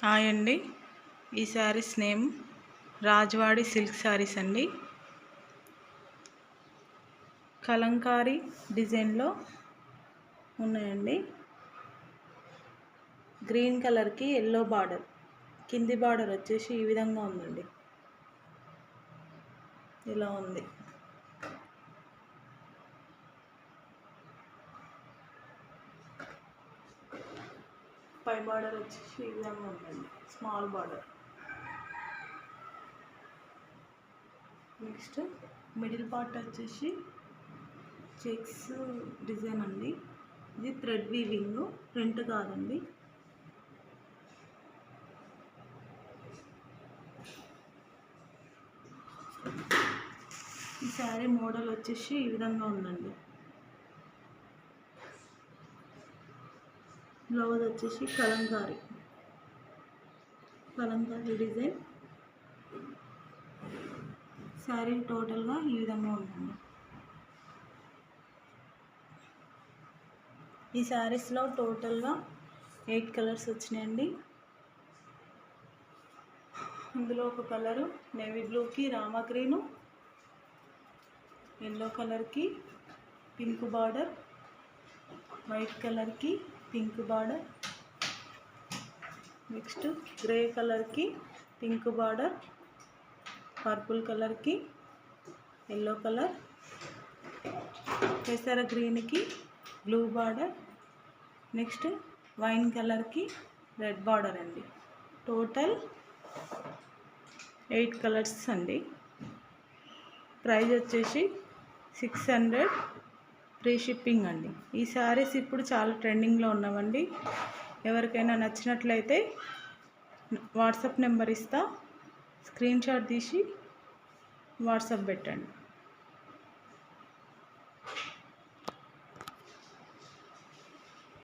Hi అండి. ఈ saris name Rajawadi silk saris అండి. కలంకారీ డిజైన్లో ఉన్నాయండి. గ్రీన్ కలర్కి ఎల్లో బార్డర్, కింది బార్డర్ వచ్చేసి ఈ విధంగా ఉందండి. ఇలా ఉంది. పై బార్డర్ వచ్చేసి ఈ విధంగా ఉందండి, small border. Next middle part వచ్చేసి చెక్స్ డిజైన్ అండి. ఇది థ్రెడ్ వీవింగ్, ప్రింట్ కాదండి. ఈ శారీ మోడల్ వచ్చేసి ఈ విధంగా ఉందండి. బ్లౌజ్ వచ్చేసి కలంకారీ డిజైన్. శారీ టోటల్గా ఈ విధంగా ఉంటుంది. ఈ శారీస్లో టోటల్గా 8 కలర్స్ వచ్చినాయండి. ఇందులో ఒక కలరు నేవీ బ్లూకి రామా గ్రీను, ఎల్లో కలర్కి పింక్ బార్డర్, వైట్ కలర్కి పింక్ బార్డర్, నెక్స్ట్ గ్రే కలర్కి పింక్ బార్డర్, పర్పుల్ కలర్కి ఎల్లో కలర్, పెసర గ్రీన్కి బ్లూ బార్డర్, నెక్స్ట్ వైన్ కలర్కి రెడ్ బార్డర్ అండి. టోటల్ 8 కలర్స్ అండి. ప్రైస్ వచ్చేసి 600, ఫ్రీ షిప్పింగ్ అండి. ఈ శారీస్ ఇప్పుడు చాలా ట్రెండింగ్లో ఉన్నామండి. ఎవరికైనా నచ్చినట్లయితే వాట్సాప్ నెంబర్ ఇస్తా, స్క్రీన్ షాట్ తీసి వాట్సాప్ పెట్టండి.